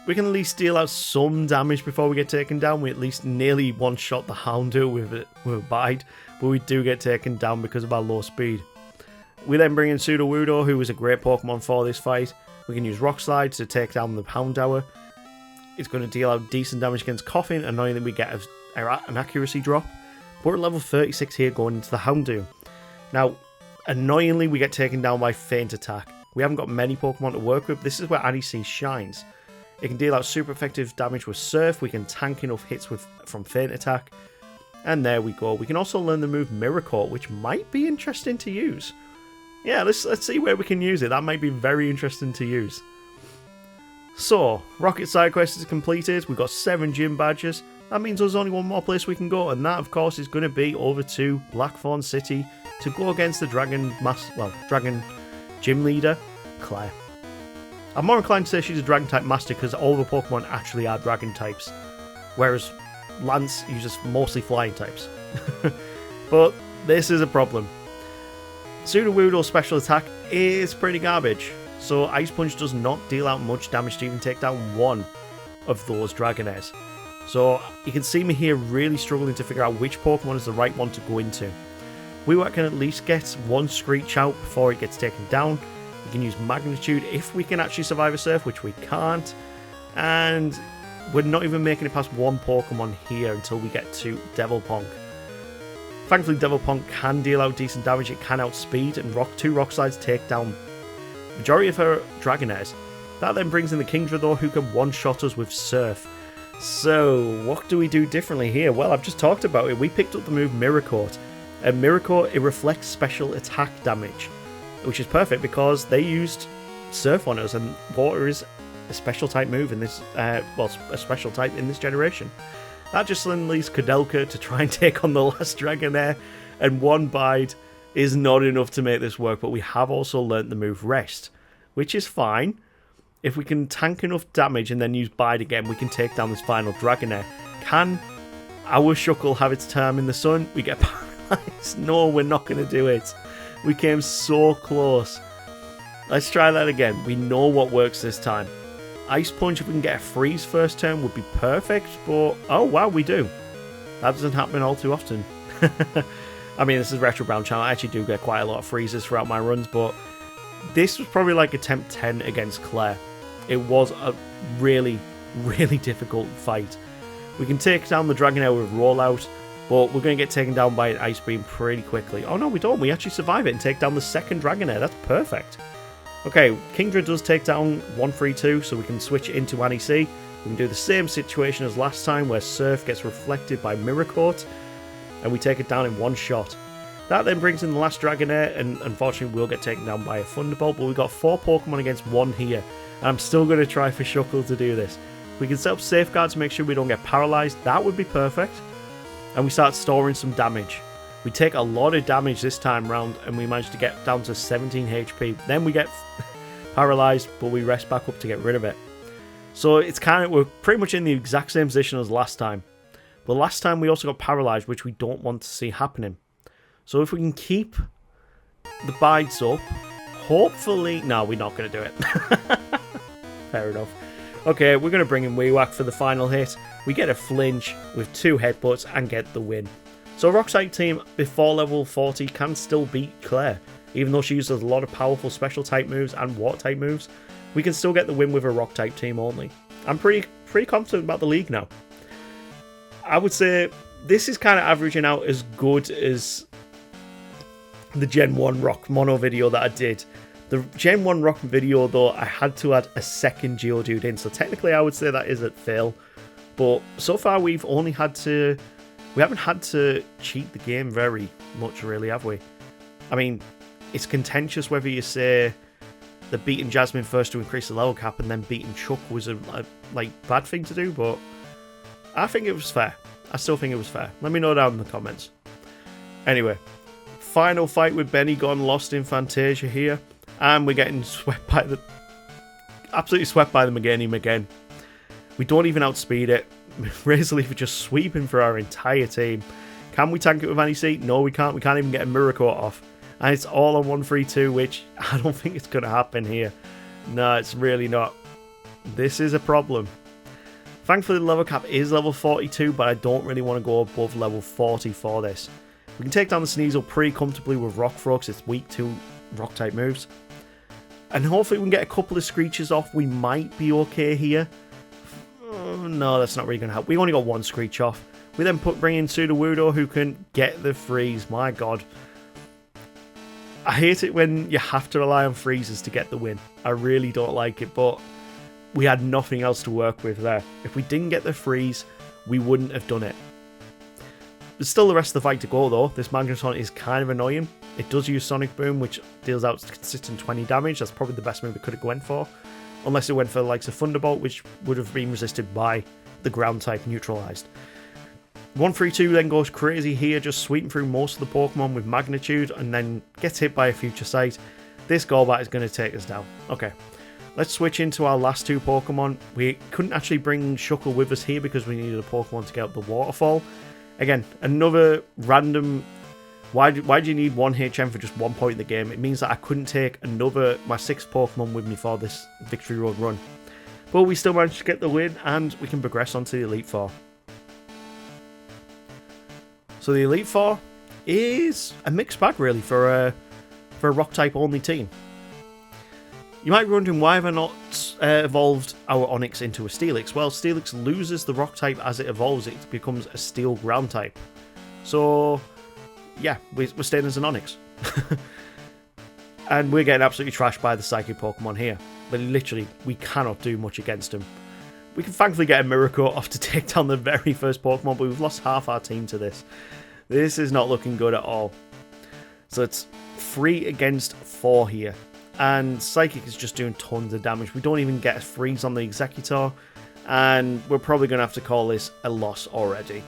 We can at least deal out some damage before we get taken down. We at least nearly one-shot the Houndour with a bide, but we do get taken down because of our low speed. We then bring in Sudowoodo, who is a great Pokemon for this fight. We can use Rock Slide to take down the Houndour. It's going to deal out decent damage against Coughing. Annoyingly, we get an accuracy drop. But we're at level 36 here going into the Houndour. Now, annoyingly, we get taken down by Feint Attack. We haven't got many Pokemon to work with. This is where Anise shines. It can deal out super effective damage with Surf. We can tank enough hits from Feint Attack. And there we go. We can also learn the move Mirror Coat, which might be interesting to use. Yeah, let's see where we can use it. That might be very interesting to use. So, Rocket side quest is completed. We've got 7 gym badges. That means there's only one more place we can go, and that, of course, is going to be over to Blackthorn City to go against the Dragon Gym Leader, Clair. I'm more inclined to say she's a Dragon type master because all the Pokemon actually are Dragon types, whereas Lance uses mostly Flying types. But this is a problem. Sudowoodo's special attack is pretty garbage, so Ice Punch does not deal out much damage to even take down one of those Dragonairs. So you can see me here really struggling to figure out which Pokemon is the right one to go into. We can at least get one Screech out before it gets taken down. We can use Magnitude if we can actually survive a Surf, which we can't. And we're not even making it past one Pokemon here until we get to Devilponk. Thankfully, Devilponk can deal out decent damage. It can outspeed, and 2 Rock Slides take down the majority of her Dragonairs. That then brings in the Kingdra, though, who can one-shot us with Surf. So, what do we do differently here? Well, I've just talked about it. We picked up the move Mirror Coat. And Mirror Coat, it reflects special attack damage, which is perfect because they used Surf on us, and Water is a special type move in this, a special type in this generation. That just then leaves Kudelka to try and take on the last Dragonair, and one bide is not enough to make this work, but we have also learnt the move Rest, which is fine. If we can tank enough damage and then use bide again, we can take down this final Dragonair. Can our Shuckle have its time in the sun? We get paralyzed. No, we're not going to do it. We came so close. Let's try that again. We know what works this time. Ice Punch, if we can get a freeze first turn, would be perfect, but oh wow, we do. That doesn't happen all too often. I mean, this is Retrobrown channel. I actually do get quite a lot of freezes throughout my runs, but this was probably like attempt 10 against Clair. It was a really, really difficult fight. We can take down the Dragonair with Rollout, but we're going to get taken down by an Ice Beam pretty quickly. Oh no, we don't. We actually survive it and take down the second Dragonair. That's perfect. Okay, Kingdra does take down 1-3-2, so we can switch into Annie C. We can do the same situation as last time where Surf gets reflected by Mirror Coat and we take it down in one shot. That then brings in the last Dragonair, and unfortunately we'll get taken down by a Thunderbolt, but we've got 4 Pokemon against 1 here. And I'm still going to try for Shuckle to do this. We can set up safeguards to make sure we don't get paralyzed. That would be perfect. And we start storing some damage. We take a lot of damage this time round, and we manage to get down to 17 HP. Then we get paralyzed, but we rest back up to get rid of it. So it's we're pretty much in the exact same position as last time. But last time we also got paralyzed, which we don't want to see happening. So if we can keep the bites up, hopefully... No, we're not going to do it. Fair enough. Okay, we're going to bring in Weewak for the final hit. We get a flinch with 2 headbutts and get the win. So Rock-type team before level 40 can still beat Clair. Even though she uses a lot of powerful special type moves and water-type moves, we can still get the win with a Rock-type team only. I'm pretty confident about the league now. I would say this is kind of averaging out as good as the Gen 1 Rock mono video that I did. The Gen 1 Rock video, though, I had to add a second Geodude in, so technically I would say that is a fail. But so far we haven't had to cheat the game very much, really, have we? I mean, it's contentious whether you say that beating Jasmine first to increase the level cap and then beating Chuck was a bad thing to do, but I think it was fair. I still think it was fair. Let me know down in the comments. Anyway, final fight with Benny gone lost in Fantasia here, and we're getting absolutely swept by the Meganium again. We don't even outspeed it. Razor Leaf are just sweeping for our entire team. Can we tank it with Anti-Seat? No, we can't. We can't even get a Mirror Coat off. And it's all on 1-3-2, which I don't think it's going to happen here. No, it's really not. This is a problem. Thankfully, the level cap is level 42, but I don't really want to go above level 40 for this. We can take down the Sneasel pretty comfortably with Rock Throw because it's weak to Rock-type moves. And hopefully we can get a couple of Screeches off. We might be okay here. No, that's not really going to help. We only got 1 Screech off. We then bring in Sudowoodo, who can get the freeze. My god. I hate it when you have to rely on freezes to get the win. I really don't like it, but we had nothing else to work with there. If we didn't get the freeze, we wouldn't have done it. There's still the rest of the fight to go, though. This Magneton is kind of annoying. It does use Sonic Boom, which deals out consistent 20 damage. That's probably the best move it could have went for. Unless it went for the likes of Thunderbolt, which would have been resisted by the ground type neutralized. 1-3-2 then goes crazy here, just sweeping through most of the Pokemon with Magnitude and then gets hit by a Future Sight. This Golbat is going to take us down. Okay, let's switch into our last 2 Pokemon. We couldn't actually bring Shuckle with us here because we needed a Pokemon to get up the waterfall. Again, another random... Why do you need 1 HM for just 1 point in the game? It means that I couldn't take my 6th Pokemon with me for this Victory Road run. But we still managed to get the win, and we can progress on to the Elite Four. So the Elite Four is a mixed bag, really, for a Rock-type only team. You might be wondering why have I not evolved our Onix into a Steelix? Well, Steelix loses the Rock-type as it evolves. It becomes a Steel Ground-type. So... yeah, we're staying as an Onix. And we're getting absolutely trashed by the Psychic Pokemon here. But literally, we cannot do much against them. We can thankfully get a Mirror Coat off to take down the very first Pokemon, but we've lost half our team to this. This is not looking good at all. So it's 3 against 4 here. And Psychic is just doing tons of damage. We don't even get a freeze on the Executor. And we're probably going to have to call this a loss already.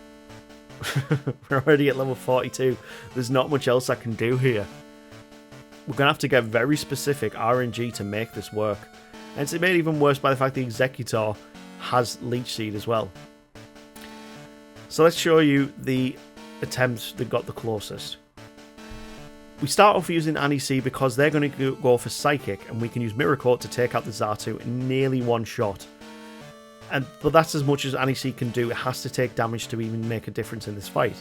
We're already at level 42. There's not much else I can do here. We're going to have to get very specific RNG to make this work. And it's made even worse by the fact the Executor has Leech Seed as well. So let's show you the attempts that got the closest. We start off using Anti-Seed because they're going to go for Psychic, and we can use Mirror Coat to take out the Xatu in nearly 1 shot. But that's as much as Anti-Seed can do. It has to take damage to even make a difference in this fight.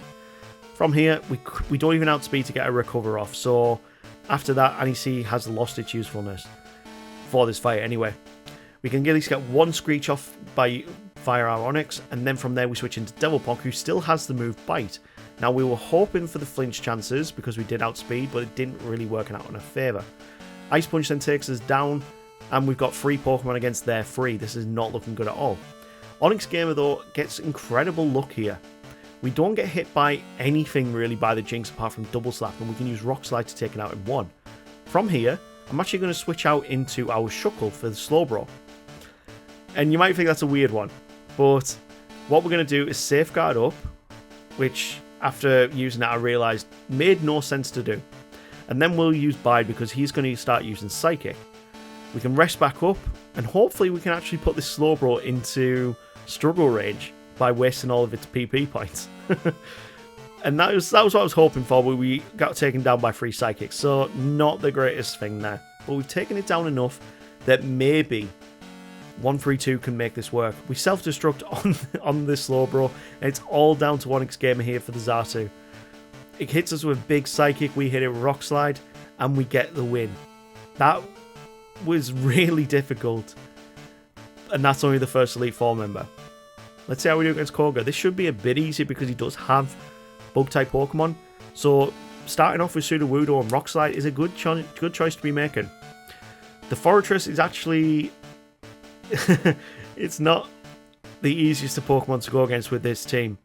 From here, we don't even outspeed to get a recover off. So after that, Anti-Seed has lost its usefulness for this fight anyway. We can at least get 1 Screech off via our Onix, and then from there we switch into Devilpok, who still has the move Bite. Now we were hoping for the flinch chances because we did outspeed, but it didn't really work out in our favour. Ice Punch then takes us down, and we've got 3 Pokemon against their 3. This is not looking good at all. Onyx Gamer, though, gets incredible luck here. We don't get hit by anything really by the Jinx apart from Double Slap, and we can use Rock Slide to take it out in one. From here, I'm actually going to switch out into our Shuckle for the Slowbro. And you might think that's a weird one, but what we're going to do is Safeguard up, which after using it I realised made no sense to do. And then we'll use Bide because he's going to start using Psychic. We can rest back up, and hopefully we can actually put this Slowbro into struggle range by wasting all of its PP points. And that was what I was hoping for, but we got taken down by 3 Psychics, so not the greatest thing there. But we've taken it down enough that maybe 132 can make this work. We self-destruct on this Slowbro, and it's all down to Onyx Gamer here for the Xatu. It hits us with big Psychic, we hit it with Rock Slide, and we get the win. That was really difficult, and that's only the first Elite Four member. Let's see how we do against Koga. This should be a bit easier because he does have Bug-type Pokemon, so starting off with Sudowoodo and Rock Slide is a good choice to be making. The Forretress is actually... it's not the easiest of Pokemon to go against with this team,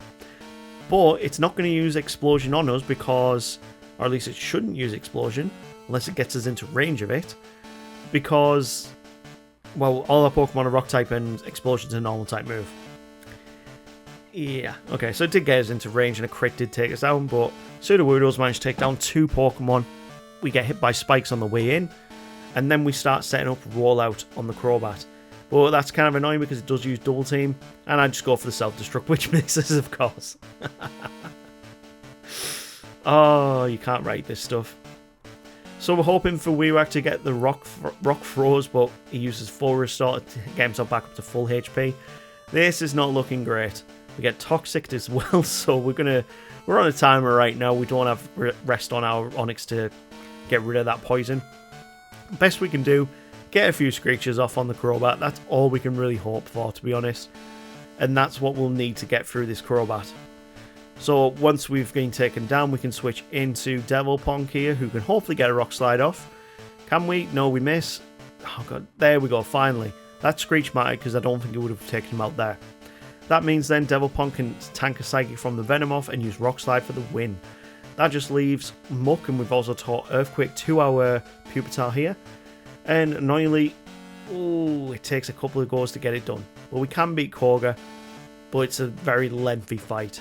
but it's not going to use Explosion on us because, or at least it shouldn't use Explosion unless it gets us into range of it, because, well, all our Pokemon are Rock-type and Explosion's a normal-type move. Yeah, okay, so it did get us into range and a crit did take us down, but Sudowoodo's managed to take down 2 Pokemon. We get hit by spikes on the way in, and then we start setting up Rollout on the Crobat. But that's kind of annoying because it does use Double Team, and I just go for the Self-Destruct, which misses, of course. Oh, you can't write this stuff. So we're hoping for Weewak to get the Rock Froze, but he uses full Restore to get himself back up to full HP. This is not looking great. We get Toxic as well, so we're on a timer right now. We don't have rest on our Onyx to get rid of that poison. Best we can do, get a few Screeches off on the Crobat. That's all we can really hope for, to be honest. And that's what we'll need to get through this Crobat. So once we've been taken down, we can switch into Devil Ponk here, who can hopefully get a Rock Slide off. Can we? No, we miss. Oh god, there we go, finally. That Screech mattered because I don't think it would have taken him out there. That means then Devil Ponk can tank a Psychic from the Venomoth and use Rock Slide for the win. That just leaves Muck, and we've also taught Earthquake to our Pupitar here. And annoyingly, ooh, it takes a couple of goes to get it done. Well, we can beat Koga, but it's a very lengthy fight.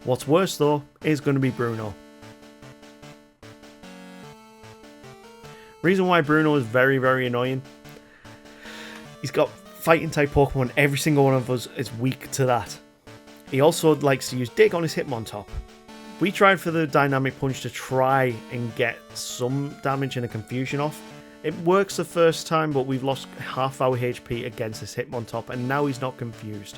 What's worse though is going to be Bruno. Reason why Bruno is very, very annoying. He's got fighting type Pokemon. Every single one of us is weak to that. He also likes to use Dig on his Hitmontop. We tried for the Dynamic Punch to try and get some damage and a confusion off. It works the first time, but we've lost half our HP against this Hitmontop, and now he's not confused.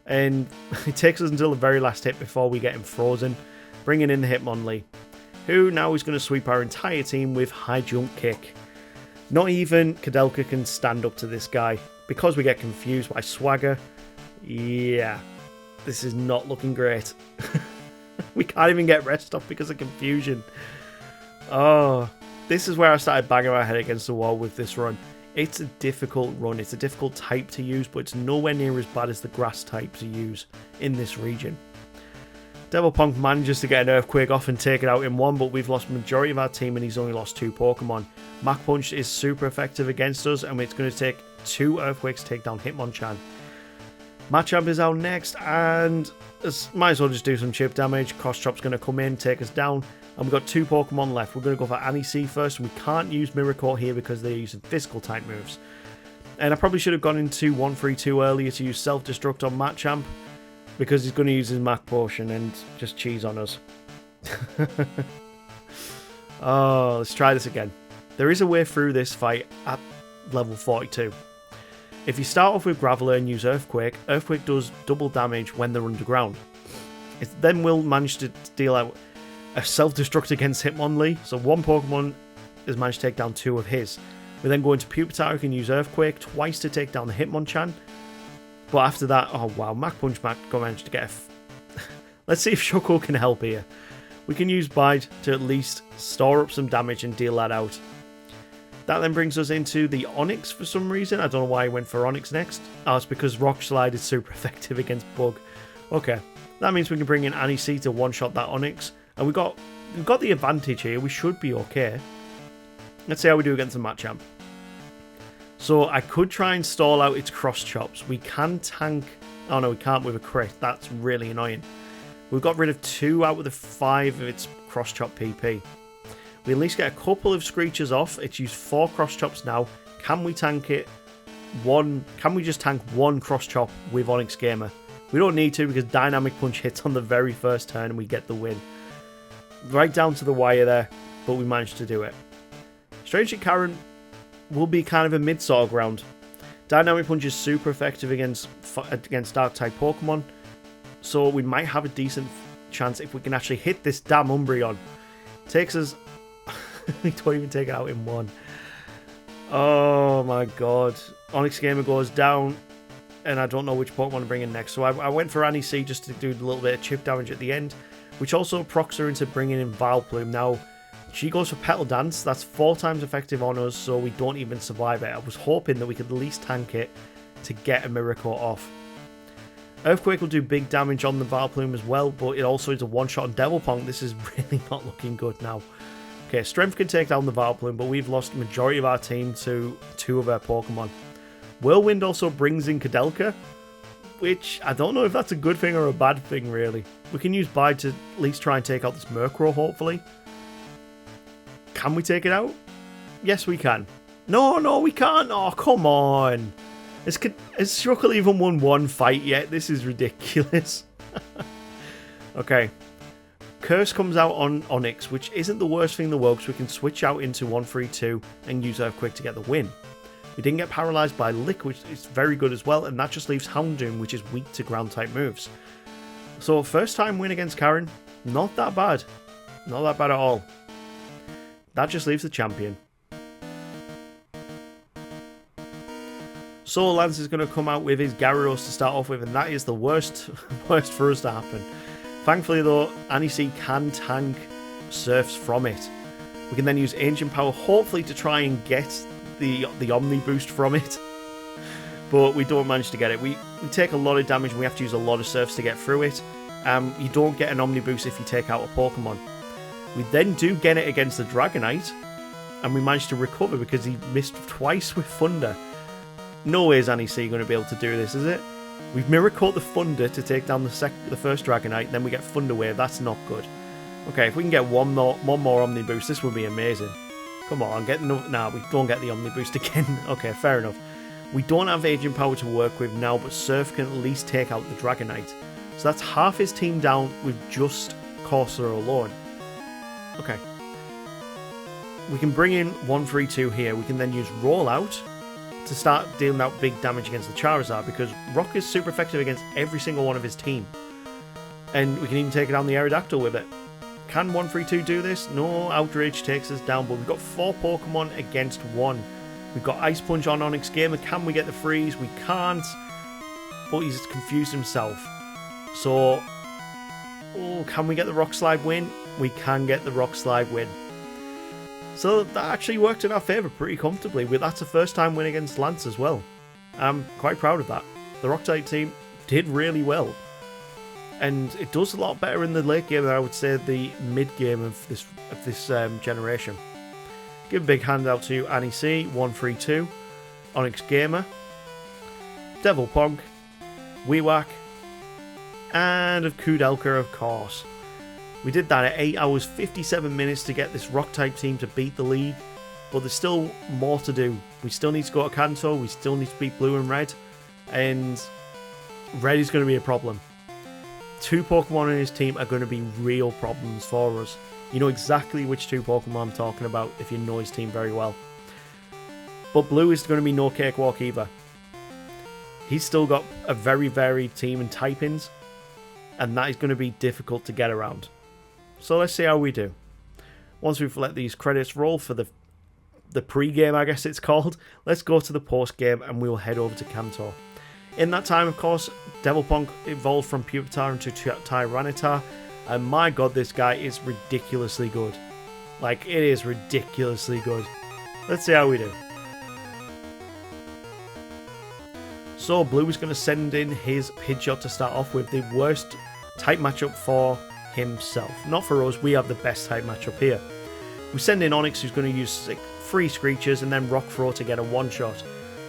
And it takes us until the very last hit before we get him frozen, bringing in the Hitmonlee, who now is going to sweep our entire team with High Jump Kick. Not even Kadelka can stand up to this guy, because we get confused by Swagger. Yeah, this is not looking great. We can't even get rest off because of confusion. Oh, this is where I started banging my head against the wall with this run. It's a difficult run. It's a difficult type to use, but it's nowhere near as bad as the grass type to use in this region. Devil Ponk manages to get an Earthquake off and take it out in one, but we've lost majority of our team and he's only lost 2 Pokemon. Mach Punch is super effective against us, and it's going to take 2 Earthquakes to take down Hitmonchan. Machamp is out next, and might as well just do some chip damage. Cross Chop's going to come in, take us down, and we've got 2 Pokemon left. We're going to go for Annie-C first. We can't use Mirror Coat here because they're using physical type moves. And I probably should have gone into 132 earlier to use Self-Destruct on Machamp, because he's going to use his Mach Potion and just cheese on us. Oh, let's try this again. There is a way through this fight at level 42. If you start off with Graveler and use Earthquake, Earthquake does double damage when they're underground. It then will manage to deal out a Self-Destruct against Hitmonlee, so 1 Pokemon has managed to take down 2 of his. We then go into Pupitar, who can use Earthquake twice to take down the Hitmonchan. But after that, oh wow, Mach Punch managed to get a... Let's see if Shuckle can help here. We can use Bide to at least store up some damage and deal that out. That then brings us into the Onyx for some reason. I don't know why I went for Onyx next. Oh, it's because Rock Slide is super effective against Bug. Okay, that means we can bring in Annie C to one-shot that Onyx. And we've got the advantage here. We should be okay. Let's see how we do against the Machamp. So I could try and stall out its cross chops. We can tank... Oh no, we can't with a crit. That's really annoying. We've got rid of 2 out of the 5 of its cross chop PP. We at least get a couple of screeches off. It's used 4 cross chops now. Can we tank it? Can we just tank 1 cross chop with Onyx Gamer? We don't need to because Dynamic Punch hits on the very first turn and we get the win. Right down to the wire there, but we managed to do it. Strangely, Karen will be kind of a mid-sort of ground. Dynamic Punch is super effective against Dark-type Pokemon, so we might have a decent chance if we can actually hit this damn Umbreon. Takes us... we don't even take it out in 1. Oh my god. Onyx Gamer goes down, and I don't know which Pokemon to bring in next, so I went for Annie C just to do a little bit of chip damage at the end, which also procs her into bringing in Vileplume. Now, she goes for Petal Dance. That's 4 times effective on us, so we don't even survive it. I was hoping that we could at least tank it to get a Miracle off. Earthquake will do big damage on the Vileplume as well, but it also is a one-shot on Devil Pong. This is really not looking good now. Okay, Strength can take down the Vileplume, but we've lost the majority of our team to 2 of our Pokemon. Whirlwind also brings in Kadelka, which I don't know if that's a good thing or a bad thing, really. We can use Bide to at least try and take out this Murkrow, hopefully. Can we take it out? Yes, we can. No, we can't. Oh, come on. Has Shuckle even won 1 fight yet? This is ridiculous. Okay. Curse comes out on Onyx, which isn't the worst thing in the world because we can switch out into 1-3-2 and use Earthquake to get the win. We didn't get paralyzed by Lick, which is very good as well, and that just leaves Houndoom, which is weak to ground-type moves. So, first time win against Karen, not that bad. Not that bad at all. That just leaves the champion. Solar Lance is going to come out with his Gyarados to start off with, and that is the worst for us to happen. Thankfully though, Annie C can tank Surfs from it. We can then use Ancient Power, hopefully to try and get the Omni Boost from it. But we don't manage to get it. We take a lot of damage and we have to use a lot of Surfs to get through it. You don't get an Omni Boost if you take out a Pokemon. We then do get it against the Dragonite, and we managed to recover because he missed twice with Thunder. No way is Annie C going to be able to do this, is it? We've Miracle the Thunder to take down the first Dragonite, then we get Thunder Wave. That's not good. Okay, if we can get one more Omni Boost, this would be amazing. Come on, nah, we don't get the Omni Boost again. Okay, fair enough. We don't have Agent Power to work with now, but Surf can at least take out the Dragonite. So that's half his team down with just Corsair alone. Okay. We can bring in 1-3-2 here. We can then use Rollout to start dealing out big damage against the Charizard, because Rock is super effective against every single one of his team. And we can even take it down the Aerodactyl with it. Can 1-3-2 do this? No, Outrage takes us down, but we've got 4 Pokemon against 1. We've got Ice Punch on Onyx Gamer. Can we get the freeze? We can't, but he's confused himself. So, can we get the Rock Slide win? We can get the Rock Slide win. So that actually worked in our favour pretty comfortably. That's a first time win against Lance as well. I'm quite proud of that. The Rock-type team did really well. And it does a lot better in the late game than I would say the mid game of this generation. Give a big hand out to Annie C, 1-3-2, Onyx Gamer, Devil Punk, Weewak, and of Kudelka, of course. We did that at 8 hours 57 minutes to get this Rock-type team to beat the league, but there's still more to do. We still need to go to Kanto, we still need to beat Blue and Red, and Red is going to be a problem. 2 Pokemon in his team are going to be real problems for us. You know exactly which 2 Pokemon I'm talking about if you know his team very well. But Blue is going to be no cakewalk either. He's still got a very varied team and typings, and that is going to be difficult to get around. So let's see how we do. Once we've let these credits roll for the pre-game, I guess it's called, let's go to the post-game and we will head over to Kanto. In that time, of course, Devil Punk evolved from Pupitar into Tyranitar, and my god, this guy is ridiculously good. Like, it is ridiculously good. Let's see how we do. So Blue is going to send in his Pidgeot to start off with, the worst type matchup for himself. Not for us, we have the best type matchup here. We send in Onix, who's going to use 3 Screeches and then Rock Throw to get a one-shot.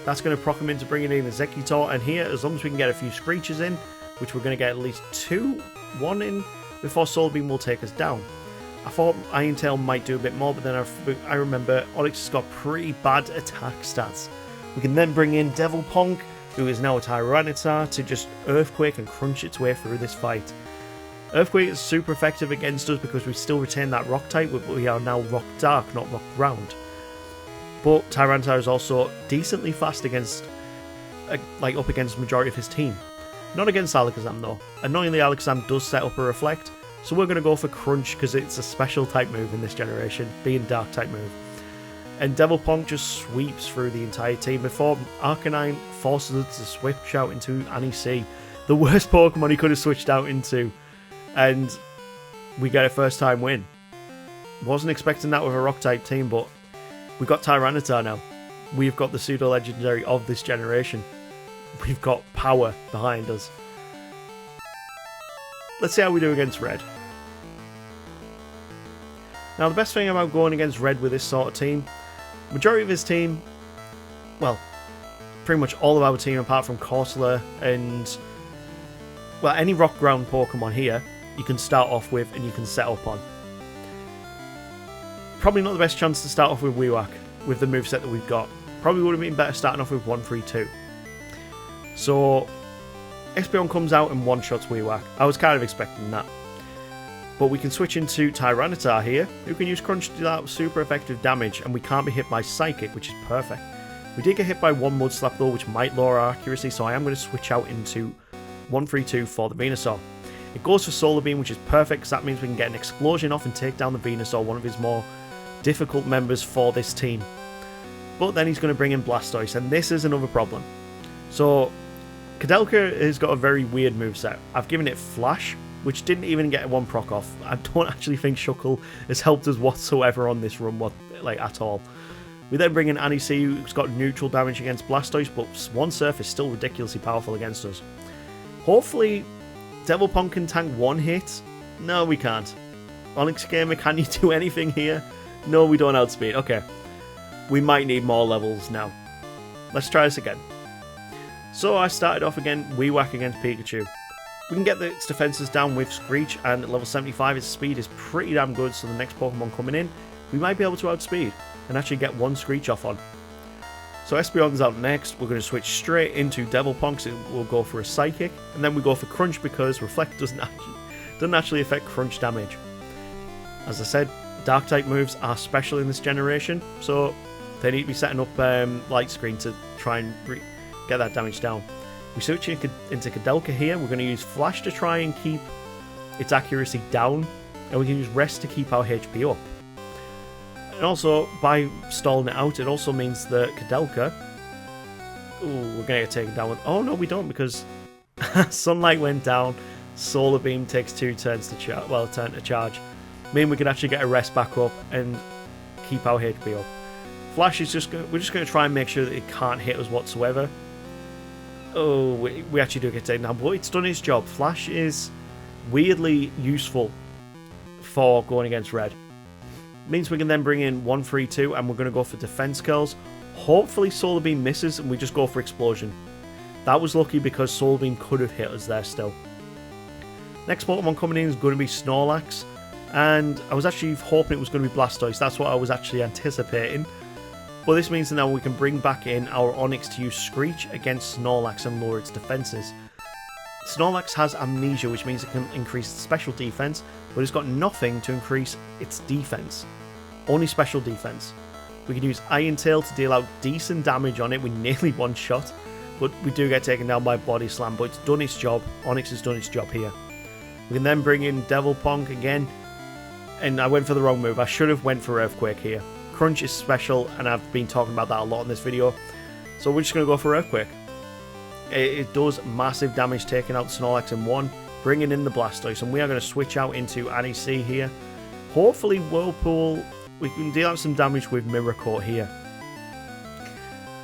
That's going to proc him into bringing in the Exeggutor, and here, as long as we can get a few Screeches in, which we're going to get at least 1 in, before Solar Beam will take us down. I thought Iron Tail might do a bit more, but then I remember Onix has got pretty bad attack stats. We can then bring in Devil Punk, who is now a Tyranitar, to just Earthquake and crunch its way through this fight. Earthquake is super effective against us because we still retain that Rock type, but we are now Rock Dark, not Rock Ground. But Tyranitar is also decently fast against, up against the majority of his team. Not against Alakazam though. Annoyingly, Alakazam does set up a Reflect, so we're going to go for Crunch because it's a special type move in this generation, being Dark type move. And Devil Punk just sweeps through the entire team before Arcanine forces us to switch out into Annie C, the worst Pokemon he could have switched out into, and we get a first time win. Wasn't expecting that with a Rock type team, but we got Tyranitar now. We've got the pseudo legendary of this generation. We've got power behind us. Let's see how we do against Red. Now, the best thing about going against Red with this sort of team, majority of his team, well, pretty much all of our team apart from Corsola and, well, any Rock Ground Pokemon here, you can start off with and you can set up on. Probably not the best chance to start off with Weewak with the moveset that we've got. Probably would have been better starting off with 1-3-2. So, Espeon comes out and one-shots Weewak. I was kind of expecting that. But we can switch into Tyranitar here, who can use Crunch to do that super effective damage, and we can't be hit by Psychic, which is perfect. We did get hit by 1 Mud Slap though, which might lower our accuracy, so I am going to switch out into 1-3-2 for the Venusaur. It goes for Solar Beam, which is perfect, because that means we can get an Explosion off and take down the Venusaur, one of his more difficult members for this team. But then he's going to bring in Blastoise, and this is another problem. So, Kadelka has got a very weird moveset. I've given it Flash, which didn't even get 1 proc off. I don't actually think Shuckle has helped us whatsoever on this run, at all. We then bring in Annie C, who's got neutral damage against Blastoise, but One Surf is still ridiculously powerful against us. Hopefully, Devil Punk can tank 1 hit. No, we can't. Onix Gamer, can you do anything here? No, we don't outspeed. Okay. We might need more levels now. Let's try this again. So I started off again, Weewak against Pikachu. We can get its defenses down with Screech, and at level 75 its speed is pretty damn good, so the next Pokemon coming in, we might be able to outspeed and actually get 1 Screech off on. So Espeon's out next. We're going to switch straight into Devil Punk, so we'll go for a Psychic, and then we go for Crunch because Reflect doesn't actually affect Crunch damage. As I said, Dark type moves are special in this generation, so they need to be setting up Light Screen to try and get that damage down. We switch into Kadelka here. We're going to use Flash to try and keep its accuracy down, and we can use Rest to keep our HP up. And also, by stalling it out, it also means that Kadelka... Ooh, we're going to get taken down with... Oh, no, we don't, because Sunlight went down. Solar Beam takes 2 turns to turn to charge. Meaning we can actually get a Rest back up and keep our HP up. Flash is we're just going to try and make sure that it can't hit us whatsoever. Oh, we actually do get taken down, but it's done its job. Flash is weirdly useful for going against Red. Means we can then bring in 1-3-2, and we're going to go for Defense Curls. Hopefully Solar Beam misses, and we just go for Explosion. That was lucky because Solar Beam could have hit us there still. Next Pokemon coming in is going to be Snorlax, and I was actually hoping it was going to be Blastoise. That's what I was actually anticipating. But this means that now we can bring back in our Onix to use Screech against Snorlax and lower its defenses. Snorlax has Amnesia, which means it can increase its special defense, but it's got nothing to increase its defense. Only special defense. We can use Iron Tail to deal out decent damage on it. We nearly one-shot, but we do get taken down by Body Slam, but it's done its job. Onix has done its job here. We can then bring in Devil Punk again, and I went for the wrong move. I should have went for Earthquake here. Crunch is special, and I've been talking about that a lot in this video, so we're just going to go for Earthquake. It does massive damage, taking out Snorlax in 1, bringing in the Blastoise, and we are going to switch out into Annie C here. Hopefully Whirlpool, we can deal out some damage with Mirror Coat here.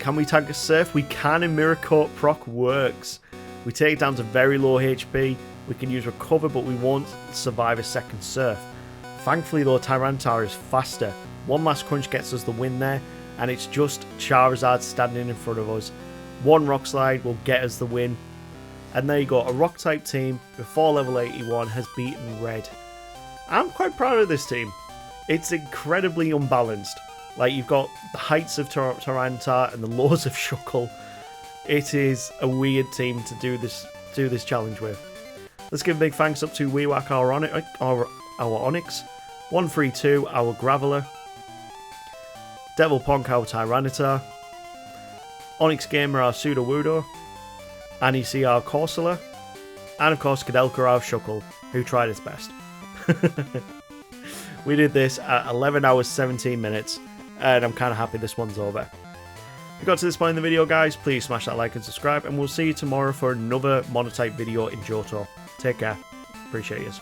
Can we tank a Surf? We can, and Mirror Coat proc works. We take it down to very low HP. We can use Recover, but we won't survive a second Surf. Thankfully though, Tyranitar is faster. One last crunch gets us the win there, and it's just Charizard standing in front of us. One Rock Slide will get us the win. And there you go, a Rock type team before level 81 has beaten Red. I'm quite proud of this team. It's incredibly unbalanced. Like, you've got the heights of Tyranitar and the lows of Shuckle. It is a weird team to do this challenge with. Let's give a big thanks up to Weewak, our Onix, 132, our Graveler, Devil Ponk, our Tyranitar, Onyx Gamer, our Sudowoodo, Anisi, our Corsola, and of course Kadelka, our Shuckle, who tried its best. We did this at 11 hours 17 minutes, and I'm kind of happy this one's over. If you got to this point in the video, guys, please smash that like and subscribe, and we'll see you tomorrow for another Monotype video in Johto. Take care. Appreciate you.